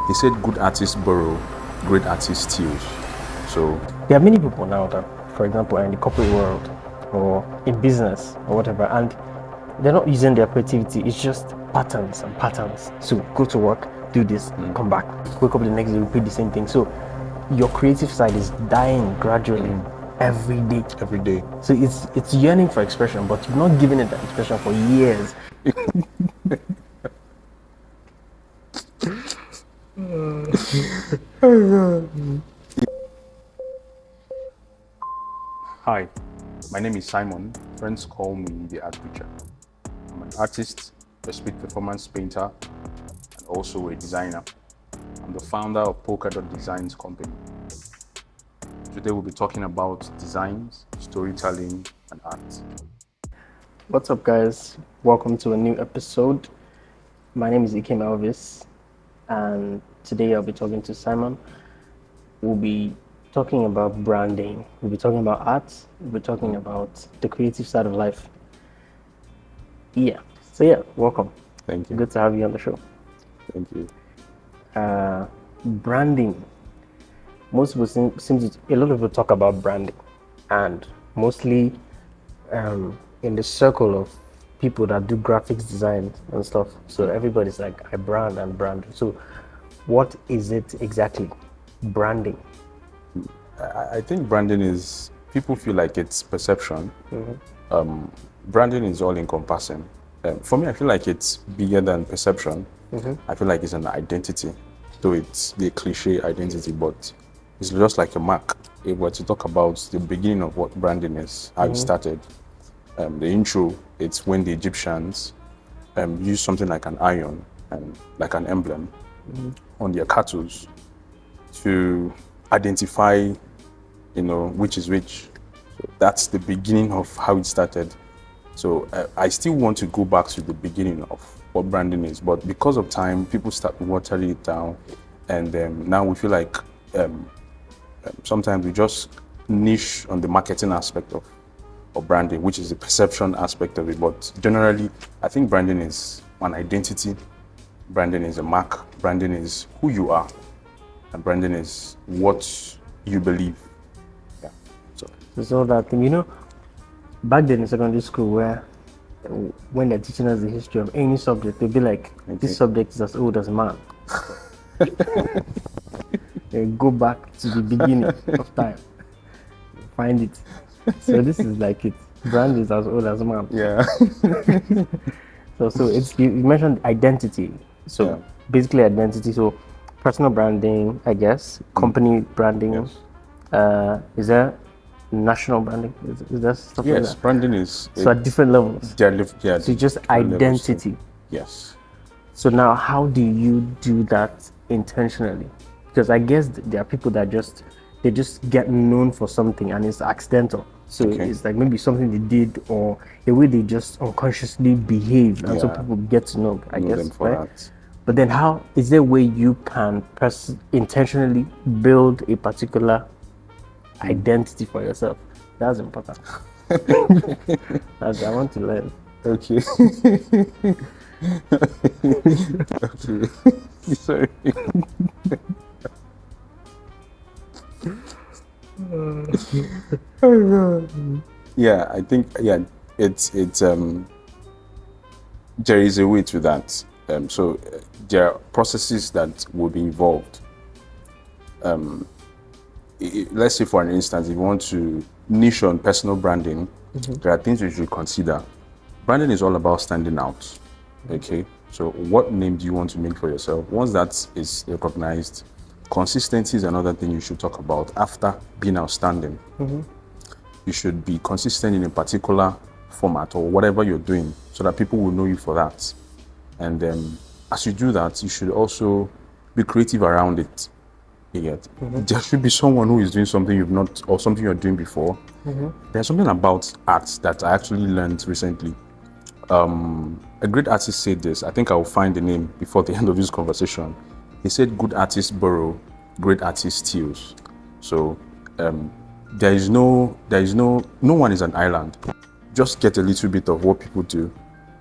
He said good artists borrow, great artists steals. So There are many people now that, for example, are in the corporate world or in business or whatever, and they're not using their creativity. It's just patterns and patterns. So go to work, do this, come back, wake up the next day, repeat the same thing. So your creative side is dying gradually every day. every day. So it's yearning for expression, but you've not given it that expression for years. Hi, my name is Simon. Friends call me the art preacher. I'm an artist, a street performance painter, and also a designer. I'm the founder of Polka Dot Designs Company. Today we'll be talking about designs, storytelling, and art. What's up, guys? Welcome to a new episode. My name is Ikem Elvis, and today I'll be talking to Simon. We'll be talking about branding, we'll be talking about art, we'll be talking about the creative side of life. Welcome. Thank you. Good to have you on the show. Thank you. Branding. Most people a lot of people talk about branding, and mostly in the circle of people that do graphics design and stuff. So everybody's like, I brand and brand. So what is it exactly? Branding. I think branding is, people feel like it's perception. Branding is all encompassing. For me, I feel like it's bigger than perception. I feel like it's an identity, though it's the cliche identity, but it's just like a mark. If we were to talk about the beginning of what branding is, how it started, the intro, it's when the Egyptians used something like an iron and like an emblem on their cattle to identify, which is which. So that's the beginning of how it started. So I still want to go back to the beginning of what branding is, but because of time, people start watering it down, and now we feel like sometimes we just niche on the marketing aspect of branding, which is the perception aspect of it. But generally, I think branding is an identity, branding is a mark, branding is who you are, and branding is what you believe. Yeah. So that thing, back then in secondary school, where when they're teaching us the history of any subject, they'll be like, this subject is as old as man. They go back to the beginning of time, find it. So this is like it. Brand is as old as man. Yeah. So it's, you mentioned identity. So basically identity. So personal branding, I guess. Company branding. Yes. Is there national branding? Is there stuff like Yes, that? branding is. So at different levels. Yeah. So just identity. Yes. So now, how do you do that intentionally? Because I guess there are people that they just get known for something and it's accidental. So it's like maybe something they did or the way they just unconsciously behave, and so people get to know. I guess, them for right? that. But then, how is there a way you can intentionally build a particular identity for yourself? That's important. I want to learn. Okay. Okay. Sorry. Yeah, I think it's there is a way to that. So there are processes that will be involved. Let's say, for an instance, if you want to niche on personal branding, there are things you should consider. Branding is all about standing out. Okay, so what name do you want to make for yourself? Once that is recognized, consistency is another thing you should talk about. After being outstanding, you should be consistent in a particular format or whatever you're doing, so that people will know you for that. And as you do that, you should also be creative around it. There should be someone who is doing something you've not, or something you're doing before. There's something about art that I actually learned recently. A great artist said this. I think I will find the name before the end of this conversation. He said, "Good artists borrow, great artists steals." So no one is an island. Just get a little bit of what people do,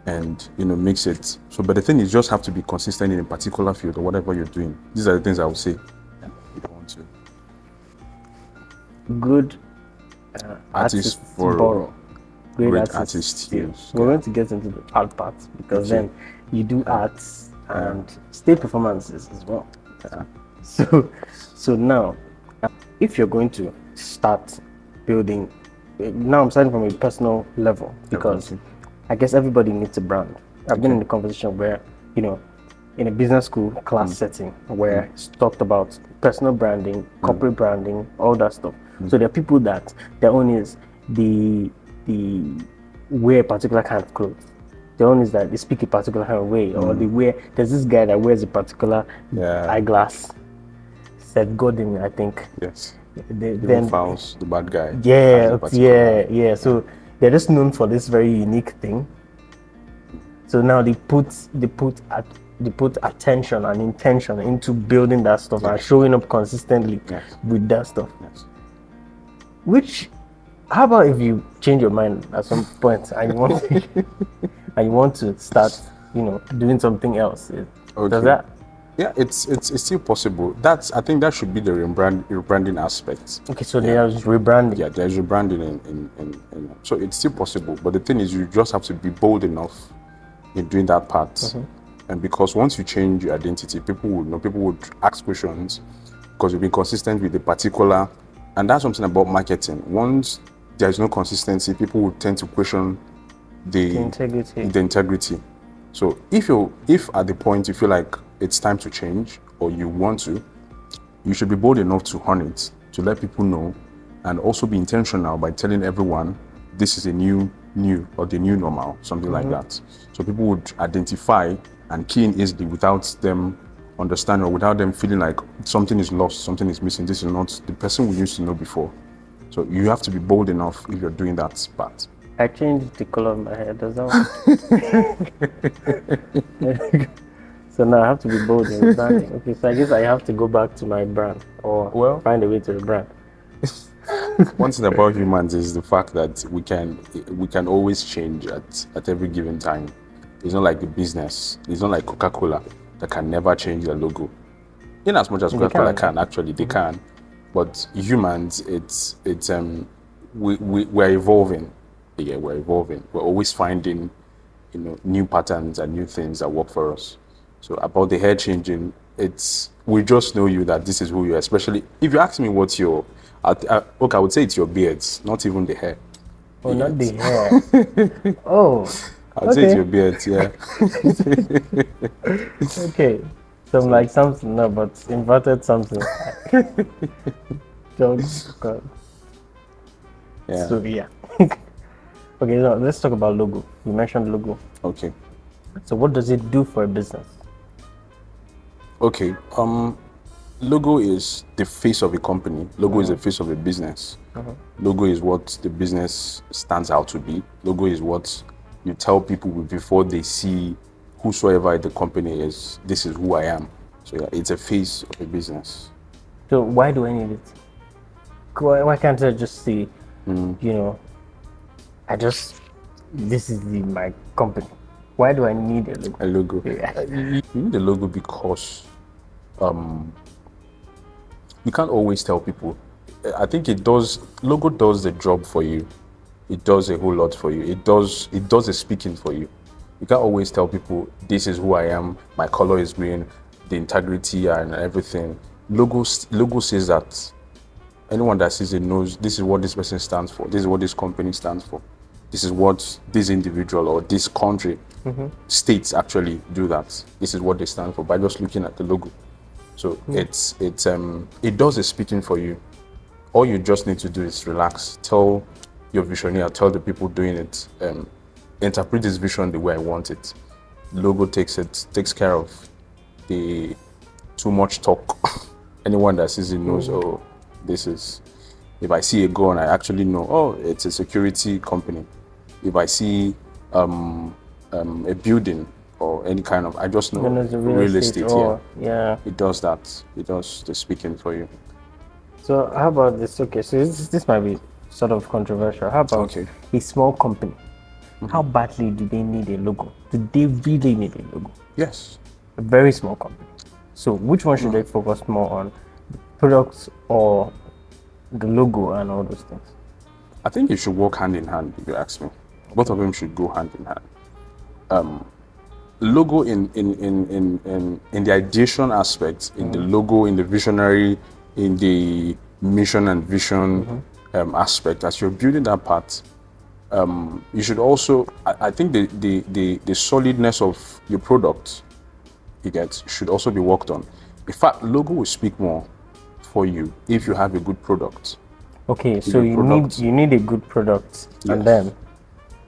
and makes it so. But the thing is, you just have to be consistent in a particular field or whatever you're doing. These are the things I would say. Yeah, you don't want to. Good Artists borrow. Great artists use. We're going to get into the art part because then you do arts and stage performances as well. So now, if you're going to start building, now I'm starting from a personal level because I guess everybody needs a brand. I've been in a conversation where, in a business school class setting where it's talked about personal branding, corporate branding, all that stuff. So there are people that their own is the wear a particular kind of clothes. Their own is that they speak a particular kind of way, or there's this guy that wears a particular eyeglass. Seth Godin, I think. Yes. Then Fouls, the bad guy. Yeah. So they're just known for this very unique thing. So now they put attention and intention into building that stuff and showing up consistently with that stuff. Yes. Which, how about if you change your mind at some point and you want to start, doing something else? Does that? Yeah, it's still possible. I think that should be the rebranding aspect. Okay, so there's rebranding. Yeah, there's rebranding in so it's still possible. But the thing is, you just have to be bold enough in doing that part. And because once you change your identity, people would know. People would ask questions because you've been consistent with a particular. And that's something about marketing. Once there's no consistency, people would tend to question the integrity. So if at the point you feel like it's time to change or you want to, you should be bold enough to own it, to let people know, and also be intentional by telling everyone this is a new or the new normal, something like that. So people would identify and key in easily without them understanding or without them feeling like something is lost, something is missing. This is not the person we used to know before. So you have to be bold enough if you're doing that part. I changed the color of my hair. Does that work? So now I have to be bold in branding. Okay, so I guess I have to go back to my brand or find a way to rebrand. One thing about humans is the fact that we can always change at every given time. It's not like the business. It's not like Coca-Cola that can never change their logo. In as much as Coca-Cola can, actually, they can. But humans, we're evolving. Yeah, we're evolving. We're always finding, new patterns and new things that work for us. So about the hair changing, we just know you that this is who you are. Especially if you ask me what's your, I would say it's your beards, not even the hair. Oh, not the hair. Oh. I'd say it's your beard, yeah. Okay. So I'm like something, no, but inverted something. God. Yeah. So yeah. Okay, so let's talk about logo. You mentioned logo. Okay. So what does it do for a business? Okay. Logo is the face of a company. Logo is the face of a business. Logo is what the business stands out to be. Logo is what you tell people before they see whosoever the company is, this is who I am. So yeah, it's a face of a business. So why do I need it? Why can't I just say, this is my company? Why do I need a logo? A logo. Yeah. You need a logo because you can't always tell people. I think logo does the job for you. It does a whole lot for you. It does the speaking for you. You can't always tell people this is who I am, my color is green, the integrity and everything. Logo says that. Anyone that sees it knows this is what this person stands for. This is what this company stands for. This is what this individual or this country, states actually do that. This is what they stand for by just looking at the logo. So it does the speaking for you. All you just need to do is relax. Tell your visioneer, tell the people doing it, interpret this vision the way I want it. Logo takes care of the too much talk. Anyone that sees it knows, oh, this is, if I see a gun, I actually know, oh, it's a security company. If I see a building or any kind of, I just know real estate here. Yeah. It does that. It does the speaking for you. So how about this? Okay, so this might be sort of controversial. How about a small company how badly do they need a logo? Do they really need a logo? Yes. A very small company. So which one should they focus more on? Products or the logo and all those things? I think it should work hand in hand, if you ask me. Both of them should go hand in hand. Logo in the ideation aspect, in the logo, in the visionary, in the mission and vision aspect, as you're building that part, you should also, I think the solidness of your product, you get, should also be worked on. In fact, logo will speak more for you if you have a good product. Okay, so you need a good product, and then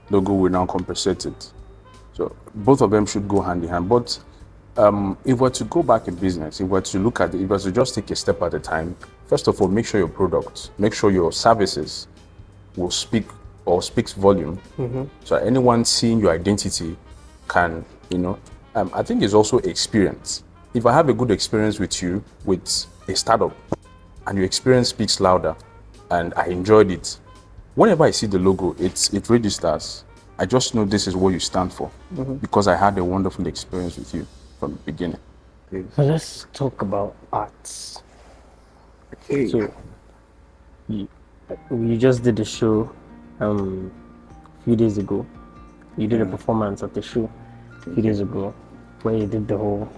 logo will now compensate it. So both of them should go hand in hand. But if we're to go back in business, if we're to look at it, if we're to just take a step at a time, first of all, make sure your products, make sure your services will speak or speaks volume. So anyone seeing your identity can, I think it's also experience. If I have a good experience with you, with a startup, and your experience speaks louder, and I enjoyed it, whenever I see the logo, it registers. I just know this is what you stand for because I had a wonderful experience with you from the beginning. So let's talk about arts. Okay. So you just did a show a few days ago. You did a performance at the show a few days ago where you did the whole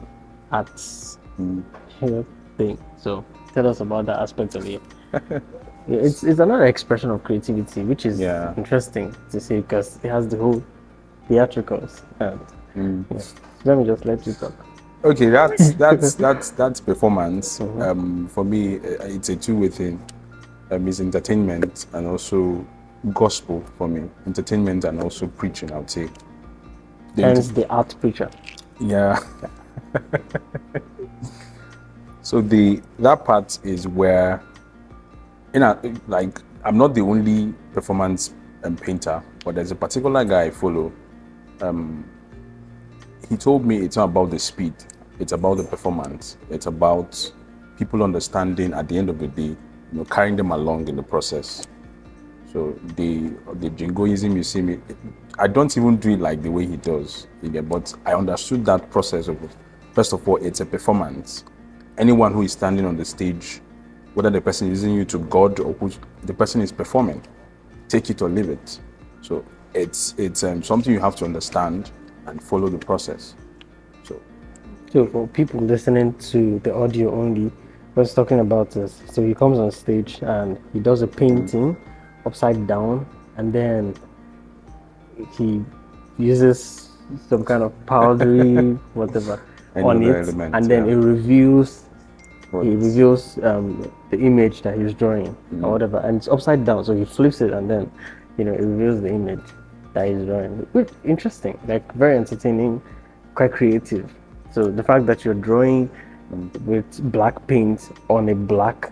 arts thing. So tell us about that aspect of it. It's another expression of creativity, which is interesting to see because it has the whole theatricals. And let me just let you talk. Okay, that's performance. For me, it's a two-way thing. It's entertainment and also gospel for me. Entertainment and also preaching, I would say. Hence the art preacher. Yeah. So that part is where, I'm not the only performance painter, but there's a particular guy I follow. He told me it's not about the speed, it's about the performance. It's about people understanding at the end of the day, carrying them along in the process. So the jingoism you see me, I don't even do it like the way he does, but I understood that process of, first of all, it's a performance. Anyone who is standing on the stage, whether the person is using you to God or who the person is performing, take it or leave it. So it's something you have to understand and follow the process. So for people listening to the audio only, was talking about this. So he comes on stage and he does a painting upside down, and then he uses some kind of powdery whatever on it, and then it reveals the image that he's drawing or whatever, and it's upside down, so he flips it and then it reveals the image that he's drawing. Which interesting, like very entertaining, quite creative. So the fact that you're drawing with black paint on a black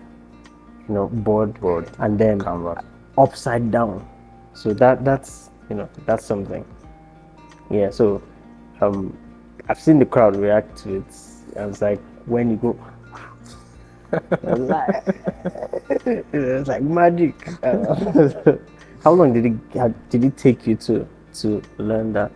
board and then canvas upside down, so that's something. Yeah, so I've seen the crowd react to it. I was like, when you go it's like magic. How long did it take you to learn that?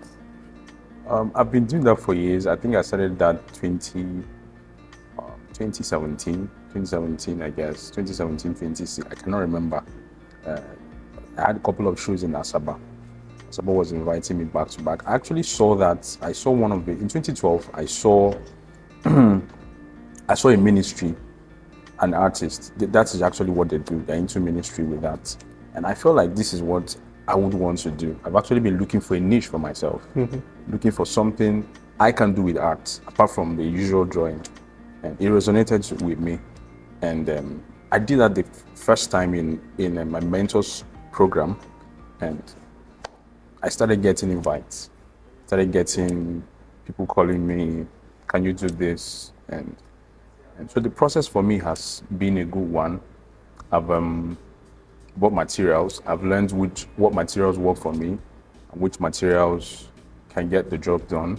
I've been doing that for years. I think I started that 2017, I guess. 2017, 2016, I cannot remember. I had a couple of shows in Asaba. Asaba was inviting me back to back. I actually saw that. I saw one of the, in 2012, I saw a ministry, an artist. That is actually what they do. They're into ministry with that. And I felt like this is what I would want to do. I've actually been looking for a niche for myself, looking for something I can do with art, apart from the usual drawing. And it resonated with me. And I did that the first time in my mentor's program. And I started getting invites, started getting people calling me, can you do this? And so the process for me has been a good one. I've bought materials. I've learned what materials work for me and which materials can get the job done.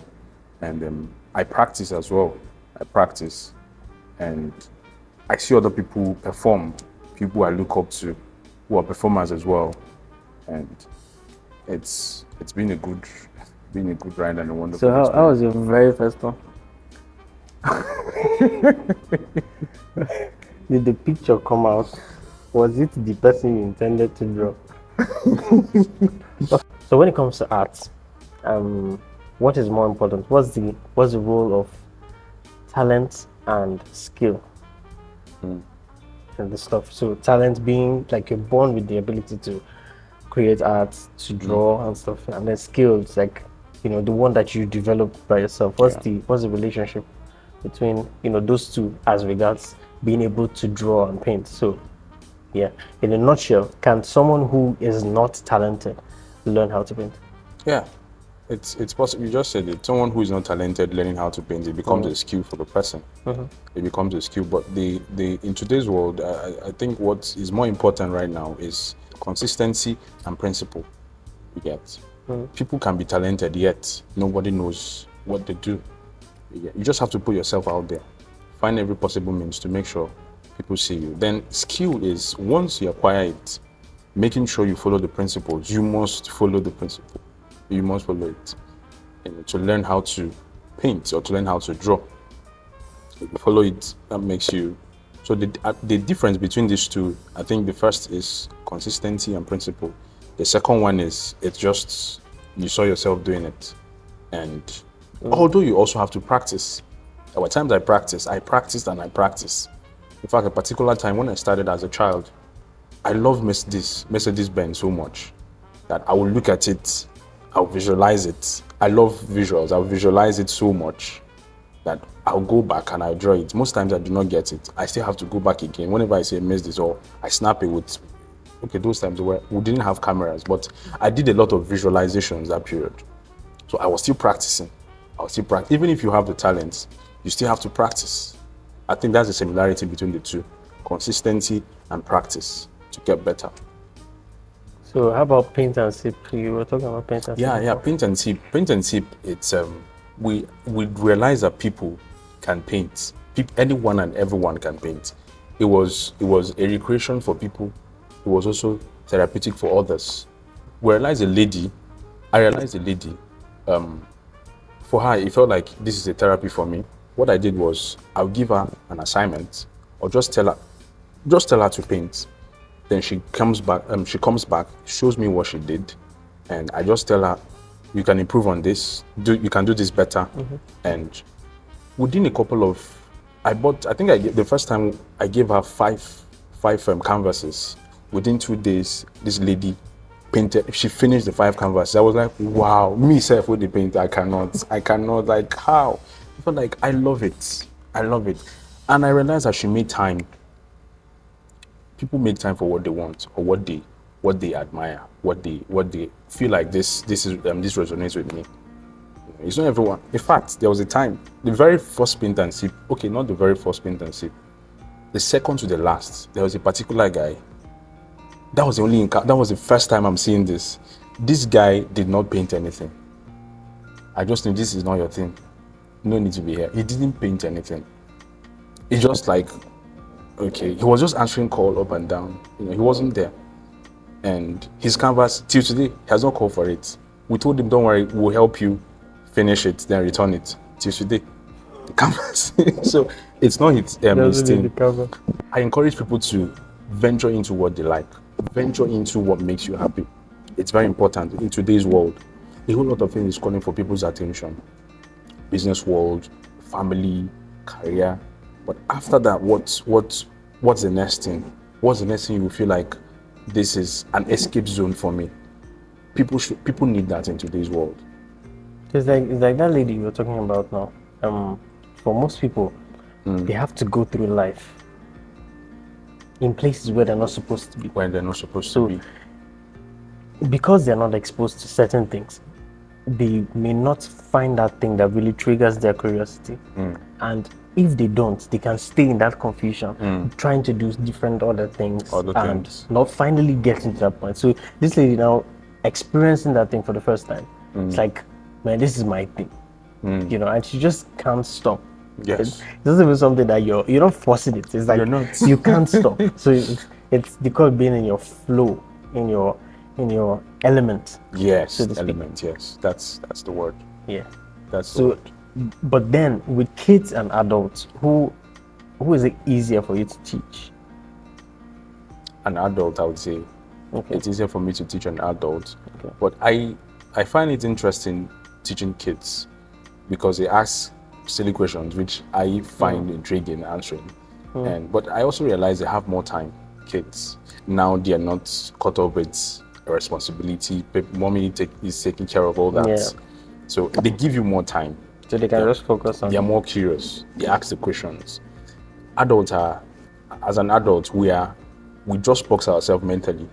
And I practice as well. And I see other people perform, people I look up to who are performers as well. And it's been a good ride and a wonderful So how experience. was your very first one? Did the picture come out? Was it the person you intended to draw? So when it comes to art, what is more important? What's the role of talent and skill and the stuff? So talent being like you're born with the ability to create art, to draw and stuff, and then skills like the one that you develop by yourself. What's the relationship between those two as regards being able to draw and paint? So yeah, in a nutshell, can someone who is not talented learn how to paint? Yeah, it's possible. You just said it. Someone who is not talented learning how to paint, it becomes a skill for the person. It becomes a skill. But in today's world, I think what is more important right now is consistency and principle. You get. People can be talented, yet nobody knows what they do. You just have to put yourself out there. Find every possible means to make sure people see you. Then skill is, once you acquire it, making sure you follow the principles. You must follow the principle. You must follow it to learn how to paint or to learn how to draw. If you follow it, that makes you. So the difference between these two, I think the first is consistency and principle. The second one is it's just you saw yourself doing it, and although you also have to practice. There were times I practiced and I practiced. In fact, a particular time when I started as a child, I love Mercedes-Benz so much that I will look at it, I'll visualize it. I love visuals. I'll visualize it so much that I'll go back and I'll draw it. Most times I do not get it. I still have to go back again. Whenever I say Mercedes or I snap it with, okay, those times where we didn't have cameras, but I did a lot of visualizations that period. So I was still practicing. Even if you have the talent, you still have to practice. I think that's the similarity between the two, consistency and practice to get better. So how about paint and sip? You were talking about paint and sip. Yeah, paint and sip. Paint and sip, it's we realize that people can paint. Anyone and everyone can paint. It was a recreation for people. It was also therapeutic for others. I realized a lady, for her, it felt like this is a therapy for me. What I did was I'll give her an assignment or just tell her to paint. Then she comes back, shows me what she did, and I just tell her, you can improve on this, you can do this better. And within a couple of, the first time I gave her five canvases. Within 2 days, this lady painted, she finished the 5 canvases. I was like, wow, me self with the paint, I cannot, like how? I felt like I love it. And I realized that she made time. People make time for what they want or what they admire, what they feel like this resonates with me. It's not everyone. In fact, there was a time, the very first paint and sip, okay, not the very first paint and sip, the second to the last, there was a particular guy. That was the first time I'm seeing this. This guy did not paint anything. I just knew this is not your thing. No need to be here. He didn't paint anything. It's just like, okay, he was just answering call up and down. He wasn't there. And his canvas, till today, he has not called for it. We told him, don't worry, we'll help you finish it, then return it. Till today, the canvas. So it's not his thing. I encourage people to venture into what they like. Venture into what makes you happy. It's very important in today's world. A whole lot of things is calling for people's attention. Business world, family, career. But after that, what's the next thing? What's the next thing you feel like this is an escape zone for me? People need that in today's world. It's like that lady you were talking about now. For most people, they have to go through life in places where they're not supposed to be. Because they're not exposed to certain things, they may not find that thing that really triggers their curiosity. And if they don't, they can stay in that confusion, trying to do different other things and not finally getting to that point. So this lady now experiencing that thing for the first time, it's like, man, this is my thing, and she just can't stop. Yes. It doesn't even something that you're not forcing it. It's like you can't stop. So it's because being in your flow, in your in your element. Yes, so to speak. element. Yes, that's the word. Yeah. That's the So, word. but then with kids and adults, who is it easier for you to teach? An adult, I would say. Okay. It's easier for me to teach an adult, Okay. but I find it interesting teaching kids because they ask silly questions which I find intriguing answering. But I also realize they have more time. Kids now, they are not caught up with a responsibility. Mommy is taking care of all that. Yeah. So they give you more time. So they can just focus on. They are more curious. They ask the questions. Adults are, as an adult, we just box ourselves mentally.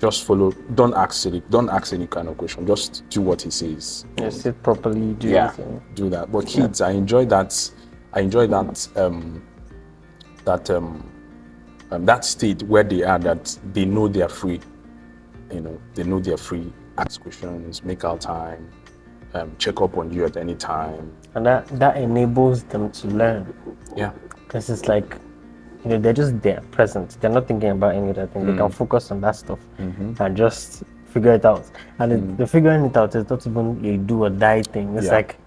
Just follow. Don't ask any kind of question. Just do what he says. Yeah, sit properly. Do Yeah, everything. do that. But kids, I enjoy that. That state where they are, that they know they are free. They know they're free. Ask questions, make out time, check up on you at any time. And that enables them to learn. Yeah. Because it's like, they're just there, present. They're not thinking about any other thing. They can focus on that stuff and just figure it out. And the figuring it out is not even a do or die thing. It's like,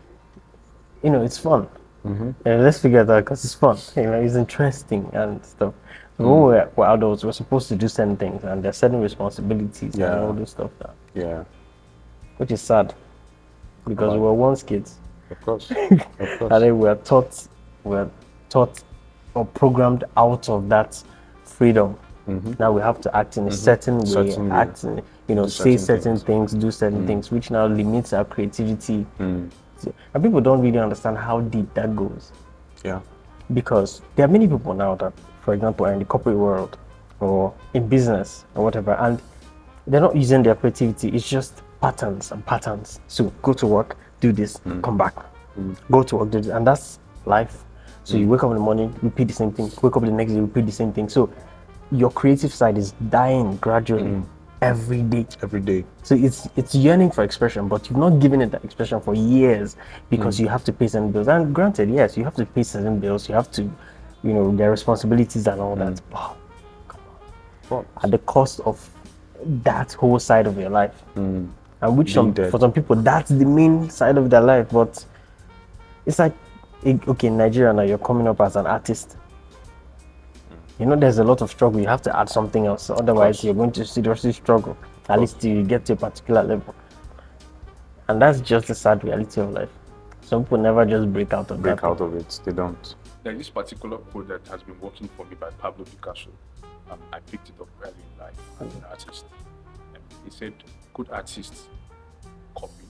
it's fun. Let's figure it out because it's fun. It's interesting and stuff. So when we're adults, we're supposed to do certain things, and there's certain responsibilities and all this stuff. Which is sad because we were once kids. Of course. And then we're taught or programmed out of that freedom. Now we have to act in a certain way, say certain things, do certain things, which now limits our creativity. And people don't really understand how deep that goes. Yeah. Because there are many people now that, for example, are in the corporate world or in business or whatever, and they're not using their creativity. It's just patterns and patterns. So go to work, do this, come back. Go to work, do this, and that's life. So you wake up in the morning, repeat the same thing. Wake up the next day, repeat the same thing. So your creative side is dying gradually every day. Every day. So it's yearning for expression, but you've not given it that expression for years because you have to pay certain bills. And granted, yes, you have to pay certain bills. You have to, their responsibilities and all that. But come on, at the cost of that whole side of your life, and which for some people that's the main side of their life. But it's like, okay, in Nigeria now, you're coming up as an artist. There's a lot of struggle. You have to add something else. Otherwise, you're going to seriously struggle. At least till you get to a particular level. And that's just the sad reality of life. Some people never just break out of it. They don't. There's this particular quote that has been working for me by Pablo Picasso. I picked it up early in life as an artist. He said, good artists copy,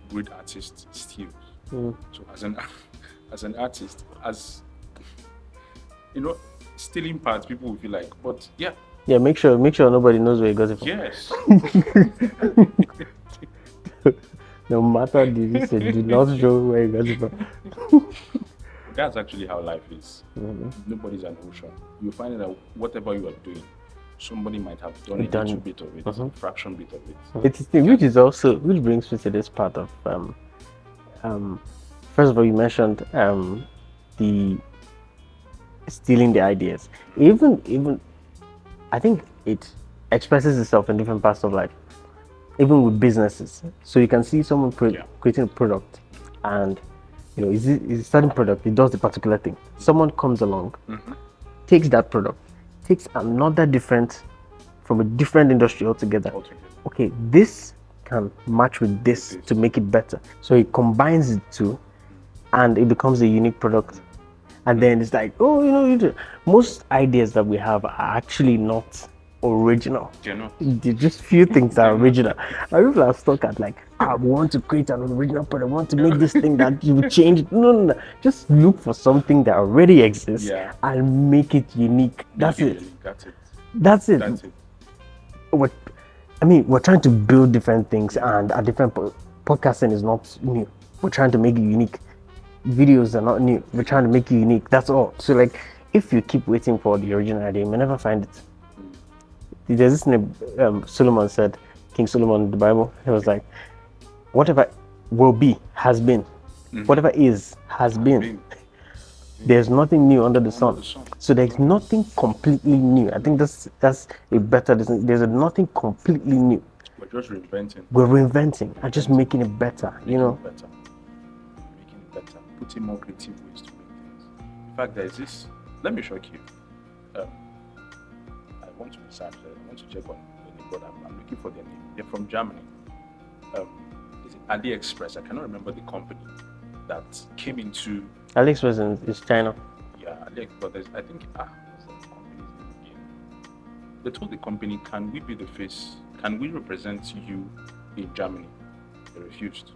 great artists steal. So as an artist, stealing parts, people will feel like, but make sure nobody knows where you got it from. Yes. No matter the reason, do not show where you got it from. That's actually how life is. Nobody's an ocean. You find that whatever you are doing, somebody might have done a little bit of it, a fraction bit of it. It's which brings me to this part of first of all, you mentioned the stealing the ideas. Even I think it expresses itself in different parts of life, even with businesses. So you can see someone creating a product, and is a certain product, it does the particular thing. Someone comes along, takes that product, takes another different from a different industry altogether. Okay, this can match with this to make it better. So he combines the two, and it becomes a unique product. And then it's like, most ideas that we have are actually not original. There's just few things that are original. And people are stuck at like, we want to create an original product, we want to make this thing that you change. No. Just look for something that already exists and make it unique. That's it. We're trying to build different things, and a different podcasting is not new. We're trying to make it unique. Videos are not new. We're trying to make it unique. That's all. So like, if you keep waiting for the original idea, you may never find it. There's this name, Solomon said, King Solomon in the Bible, he was like, whatever will be has been. Whatever is has been. There's nothing new under the sun. Under the sun. So there's nothing completely new. I think that's a better. There's nothing completely new. We're just reinventing. We're reinventing and just making it better. Making it better. Putting more creative ways to make things. In fact, there's this. Let me shock you. I want to research. I want to check on the name, but I'm looking for their name. They're from Germany. Is it AliExpress? I cannot remember the company that came into. AliExpress is China. Yeah, AliExpress. I think what's that company's name again? They told the company, "Can we be the face? Can we represent you in Germany?" They refused.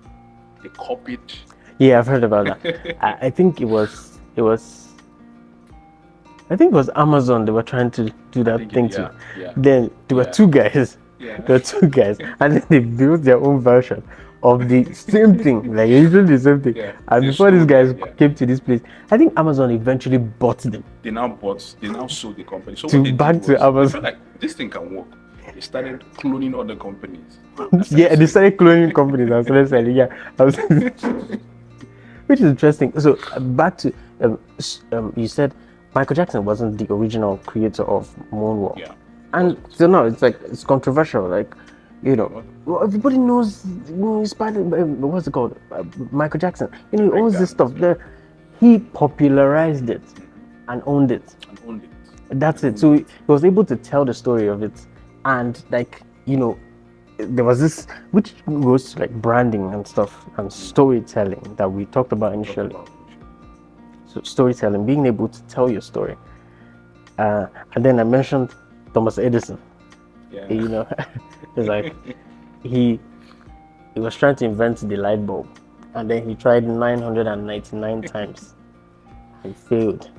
They copied. Yeah, I've heard about that. I think it was Amazon. They were trying to do that thing too. Yeah. Then there were two guys. Yeah. There were two guys, and then they built their own version of the same thing, like literally the same thing. Yeah. And before these guys came to this place, I think Amazon eventually bought them. They now sold the company. So To what they back did to was, Amazon. they felt like this thing can work. They started cloning other companies. Yeah, they started cloning companies and started selling. Yeah, which is interesting. So back to you said Michael Jackson wasn't the original creator of Moonwalk. Yeah. And so now it's controversial. Like, well, everybody knows what's it called? Michael Jackson. He owns this stuff. He popularized it and owned it. That's it. So he was able to tell the story of it, and there was this, which goes to like branding and stuff and storytelling that we talked about initially. So storytelling, being able to tell your story, and then I mentioned Thomas Edison. Yeah. It's like he was trying to invent the light bulb, and then he tried 999 times and failed,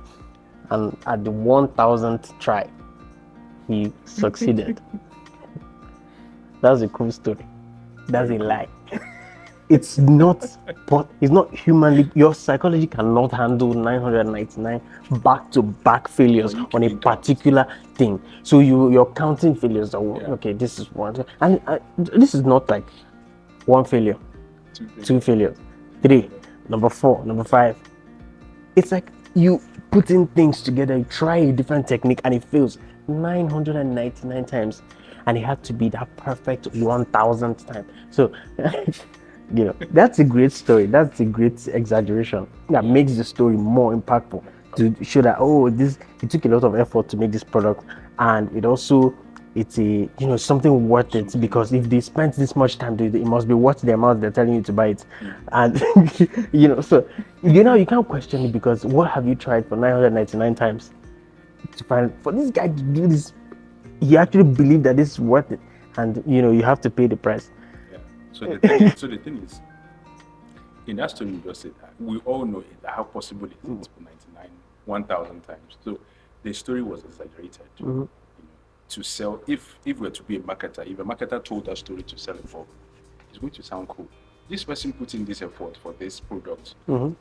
and at the 1000th try he succeeded. That's a cool story. That's a lie. It's not humanly, your psychology cannot handle 999 back-to-back failures on a particular thing. So you're counting failures. Okay, this is one, and this is not like one failure, two failures, 3, number 4, number 5. It's like you putting things together, you try a different technique and it fails 999 times, and it had to be that perfect 1000th time. So that's a great story. That's a great exaggeration that makes the story more impactful, to show that it took a lot of effort to make this product, and it's a something worth it, because if they spent this much time doing it, it must be worth the amount they're telling you to buy it. And so you can't question it, because what have you tried for 999 times to find for this guy to do this? You actually believe that this is worth it, and you have to pay the price. So the thing is, in that story you just said, we all know how possible it is for 1000 times. So the story was exaggerated to sell. If we're to be a marketer, if a marketer told that story to sell it for, it's going to sound cool. This person put in this effort for this product, and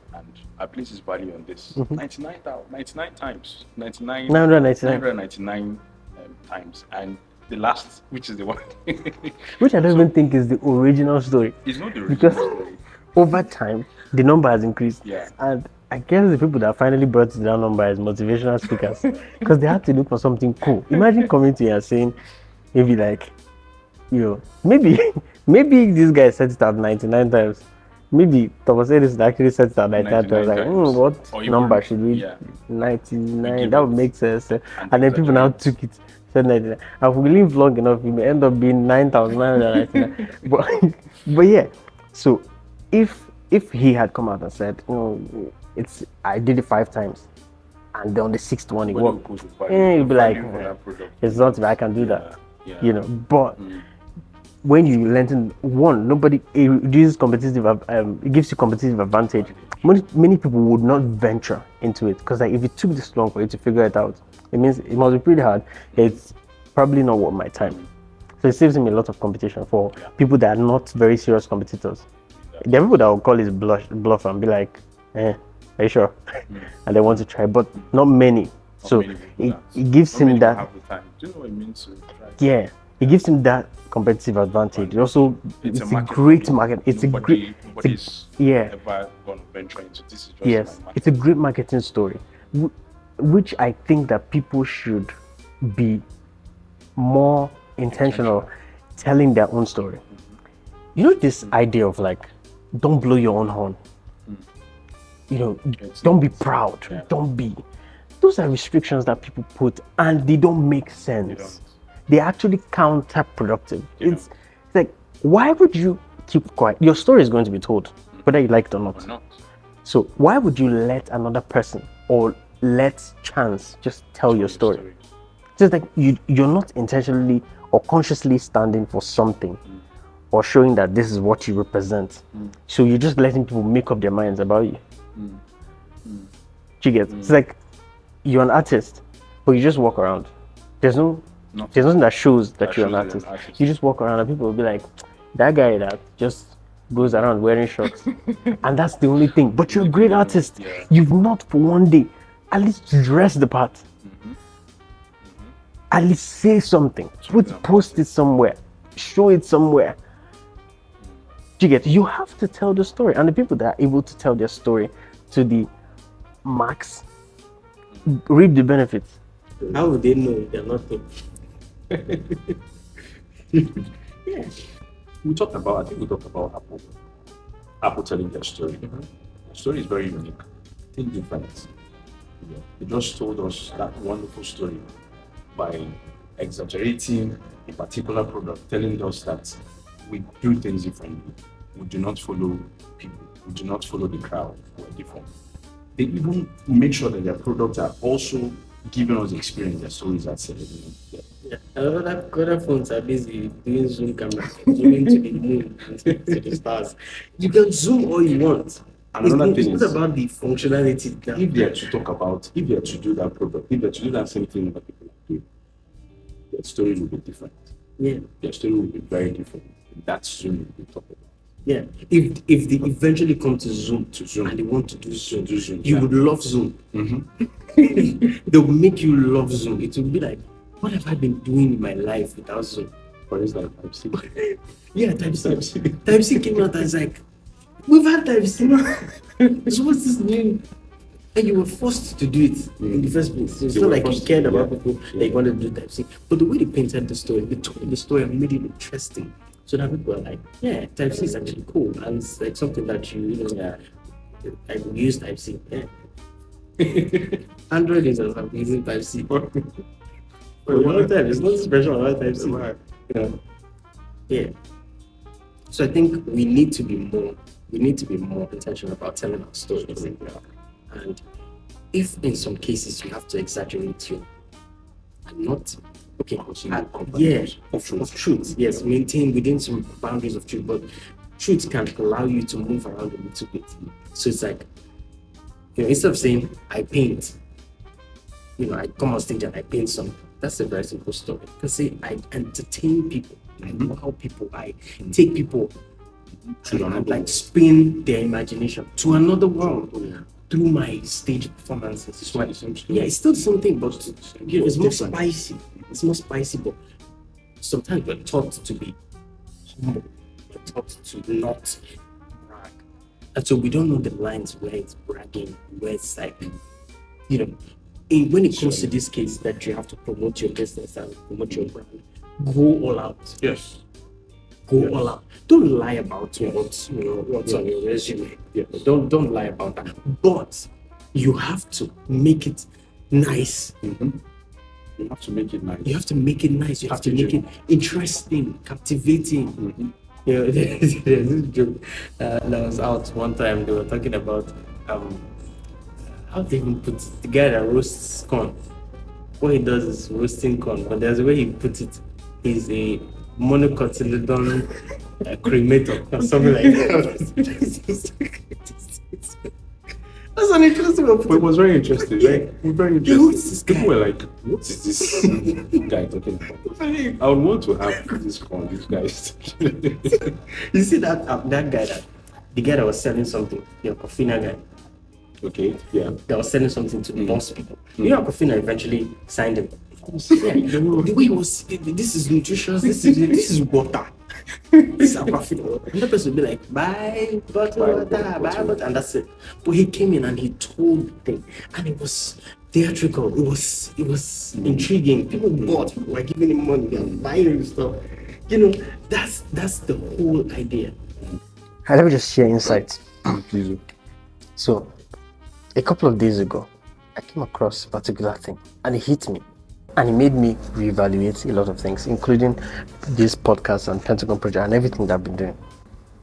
I place his value on this. 99 times, 999 times, and the last, which is the one which I don't even think is the original story. It's not the original story. Over time the number has increased. Yeah. And I guess the people that finally brought it down number is motivational speakers, because they had to look for something cool. Imagine coming to you and saying, maybe like, maybe this guy set it out 99 times. Maybe Thomas Edison actually set it out 99 times. Like, what number should we? 99. That would make sense. And then people now took it. And if we live long enough, we may end up being 9,999. but yeah, so if he had come out and said, I did it 5 times, and then on the 6th one it worked, he'd be like, it's not that I can do that. But when you learn it gives you competitive advantage. Many people would not venture into it, because if it took this long for you to figure it out, it means it must be pretty hard. It's probably not worth my time. So it saves him a lot of competition for people that are not very serious competitors. There are people that will call it bluff and be like, are you sure? And they want to try, but not many. So it gives him that. Do you know what it means to try? Yeah. It gives him that competitive advantage. Also, it's a great market. It's nobody's yeah. ever going to venture into this. Is just Yes, my market. it's a great marketing story, which I think that people should be more intentional telling their own story. You know, this idea of like, don't blow your own horn. You know, don't be proud. Yeah. Don't be. Those are restrictions that people put, and they don't make sense. They're actually counterproductive. It's like, why would you keep quiet? Your story is going to be told, whether you like it or not. So why would you let another person or let chance just tell your story? Just like you're not intentionally or consciously standing for something or showing that this is what you represent. So you're just letting people make up their minds about you. Do you get? It's like you're an artist, but you just walk around. There's nothing that shows that you're an artist. You just walk around and people will be like, that guy that just goes around wearing shorts. And that's the only thing. But you're a great artist. You've not for one day at least dress the part. At least say something. Post it somewhere. Show it somewhere. Do you get? You have to tell the story. And the people that are able to tell their story to the max reap the benefits. How would they know they're not them? I think we talked about Apple telling their story. The story is very unique. Think different. They just told us that wonderful story by exaggerating a particular product, telling us that we do things differently. We do not follow people. We do not follow the crowd. We're different. They even make sure that their products are also giving us experience. Their stories are selling. Other phones are busy doing zoom camera, zooming to the moon, and to the stars. You can zoom all you want. Another thing is about the functionality. If they are to do that product, if they are to do that same thing that people are doing, their story will be different. Yeah. Their story will be very different. That's Zoom we talk about. Yeah. If they eventually come to Zoom and they want to do Zoom, you would love Zoom. They will make you love Zoom. It will be like, what have I been doing in my life without Zoom? What is that? Type C? Yeah, Type C. Type C came out and it's like, we've had Type C. So what's this new? And you were forced to do it in the first place. So it's not like you cared about people that you wanted to do Type C. But the way they painted the story, they told the story and made it interesting. So that people are like, yeah, Type C is actually cool. And it's like something that like we use Type C. Yeah. Android users are using Type C. For a long time, it's not special about Type C. Yeah. So I think we need to be more intentional about telling our stories. And if in some cases you have to exaggerate you and not of truth, yes, maintain within some boundaries of truth, but truth can allow you to move around a little bit. So it's like, instead of saying I paint, I come on stage and I paint something. That's a very simple story. You can say I entertain people, I wow people, I take people and like spin their imagination to another world through my stage performances. It's still the same thing, but it's more spicy. It's more spicy, but sometimes we're taught to be humble. We're taught to not brag. And so we don't know the lines where it's bragging, where it's like, when it comes to this case that you have to promote your business and promote your brand, go all out. Yes. Go all out. Don't lie about what's on your resume. Yes. Don't lie about that. But you have to make it nice. You have to make it nice. You have to make it nice. You have to make it interesting, captivating. There's this joke that was out one time. They were talking about how they even put it, the guy that roasts corn. What he does is roasting corn, but there's a way he puts it. He's a monocotyledon cremator or something like that. That's an interesting one. But it was very interesting. Very interesting. Who's this guy? People were like, what is this guy talking about? I would want to have this corn, this guy. You see that guy, the guy that was selling something, Kofina guy. Okay, yeah. That was selling something to the boss people. Kofina eventually signed him Yeah, the way he was, this is nutritious, this is water. This is aquafit water. Another person would be like, buy bottled water, buy water, and that's it. But he came in and he told the thing, and it was theatrical. It was intriguing. People bought, people were giving him money, they were buying him stuff. You know, that's the whole idea. Let me just share insights. Please. So, a couple of days ago, I came across a particular thing and it hit me. And it made me reevaluate a lot of things, including this podcast and Pentagon project and everything that I've been doing.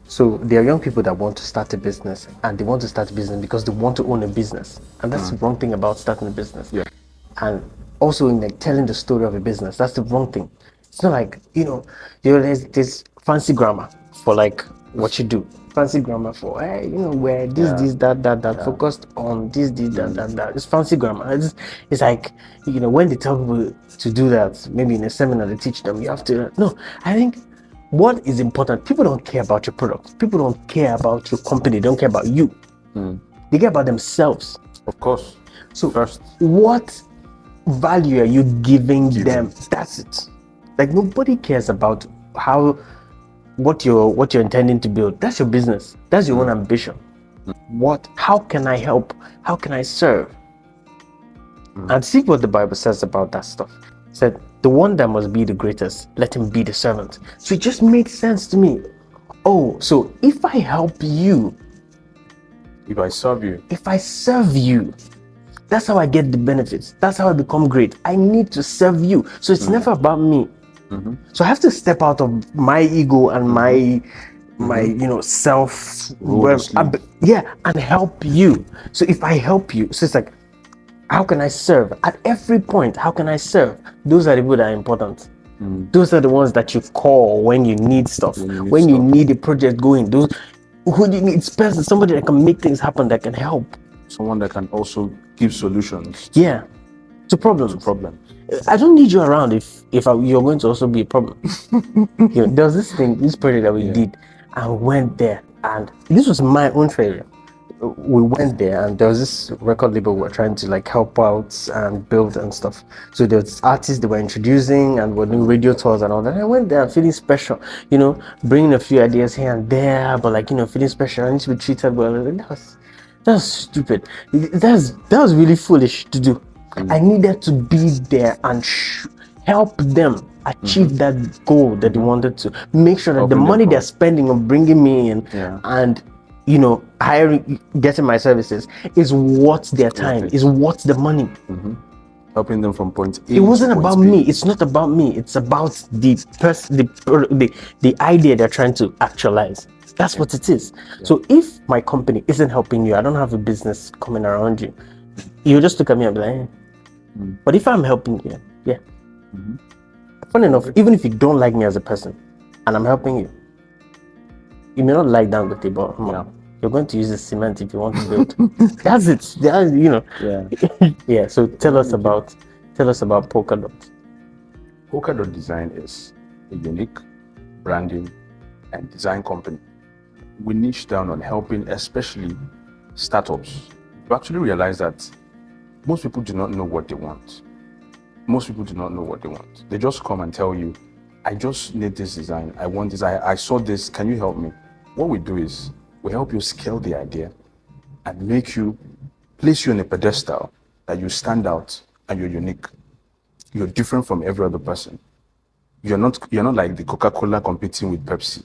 So there are young people that want to start a business, and they want to start a business because they want to own a business. And that's the wrong thing about starting a business. Yeah. And also in like telling the story of a business, that's the wrong thing. It's not like, there's this fancy grammar for like what you do. Fancy grammar for, hey, where this, that, focused on this, that. It's fancy grammar. It's like, when they tell people to do that, maybe in a seminar, they teach them, you have to. No, I think what is important, people don't care about your product. People don't care about your company. They don't care about you. They care about themselves. Of course. So, first, what value are you giving them? That's it. Like, nobody cares about what you're intending to build. That's your business. That's your own ambition. How can I help? How can I serve? And see what the Bible says about that stuff. It said, the one that must be the greatest, let him be the servant. So it just made sense to me. Oh, so if I help you, if I serve you, that's how I get the benefits. That's how I become great. I need to serve you. So it's never about me. So I have to step out of my ego and my self, and help you. So if I help you, so it's like, how can I serve? At every point, how can I serve? Those are the people that are important. Those are the ones that you call when you need stuff, when you need a project going. Who do you need? Somebody that can make things happen, that can help. Someone that can also give solutions. Yeah, to problems. I don't need you around if you're going to also be a problem. There was this project that we did, and we went there, and this was my own failure. We went there, and there was this record label we were trying to like help out and build and stuff. So there was artists they were introducing, and we're doing radio tours and all that. And I went there feeling special, bringing a few ideas here and there, but like feeling special. I need to be treated well. That was stupid. That was really foolish to do. I needed to be there and help them achieve that goal that they wanted to. Make sure that the money they're spending on bringing me in and hiring, getting my services is worth their time, is worth the money. Helping them from point A. It wasn't about me. It's not about me. It's about the idea they're trying to actualize. That's what it is. So if my company isn't helping you, I don't have a business coming around you. You just look at me and be like, but if I'm helping you, funny enough, even if you don't like me as a person and I'm helping you, you may not like down the table. You're going to use the cement if you want to build. That's it. So tell us about Polkadot. Polkadot Design is a unique branding and design company. We niche down on helping especially startups. You actually realize that most people do not know what they want. They just come and tell you, I just need this design. I want this. I saw this. Can you help me? What we do is we help you scale the idea and place you on a pedestal that you stand out and you're unique. You're different from every other person. You're not like the Coca-Cola competing with Pepsi.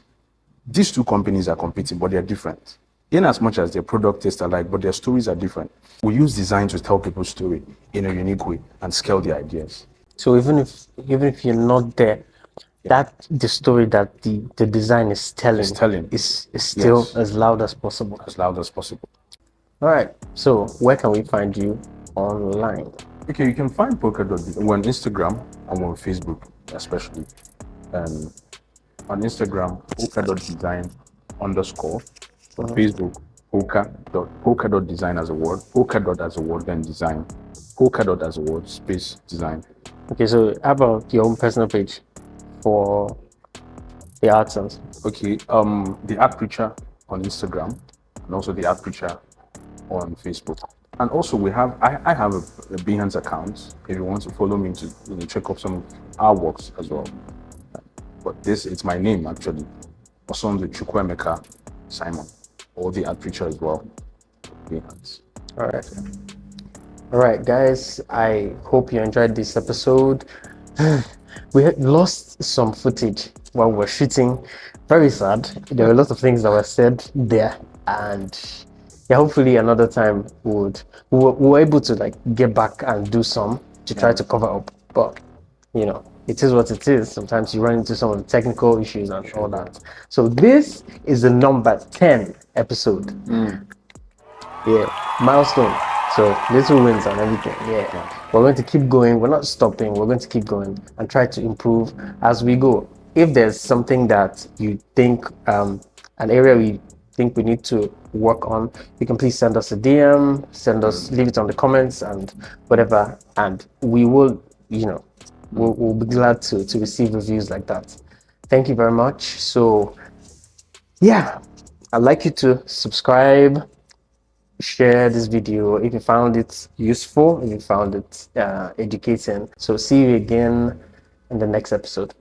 These two companies are competing, but they're different. In as much as their product tastes alike, but their stories are different. We use design to tell people's story in a unique way and scale the ideas. So even if you're not there, that the story that the design is telling is still as loud as possible. All right. So where can we find you online? Okay, you can find Polkadot. We're on Instagram and we're on Facebook, especially. On Instagram, Polkadot_design_. On Facebook, Polkadot_design as a word, Polkadot as a word, then design, Polkadot as a word, space design. Okay, so how about your own personal page for the art sense? Okay, the art preacher on Instagram and also the art preacher on Facebook. And also we have, I have a Behance account if you want to follow me to check up some of our works as well. But this, it's my name actually. OSONDU Chukwemeka Simon. Or the art preacher as well. Behance. All right, guys. I hope you enjoyed this episode. We had lost some footage while we were shooting. Very sad. There were a lot of things that were said there, and yeah, hopefully another time we were able to like get back and do some to try to cover up. But you know, it is what it is. Sometimes you run into some of the technical issues and all that. So this is the number 10 episode. Yeah, milestone. So little wins and everything. Yeah, we're going to keep going. We're not stopping. We're going to keep going and try to improve as we go. If there's something that you think, an area we think we need to work on, you can please send us a DM, leave it on the comments and whatever, and we will, we'll be glad to receive reviews like that. Thank you very much. So yeah, I'd like you to subscribe, share this video if you found it useful, if you found it educating. So see you again in the next episode.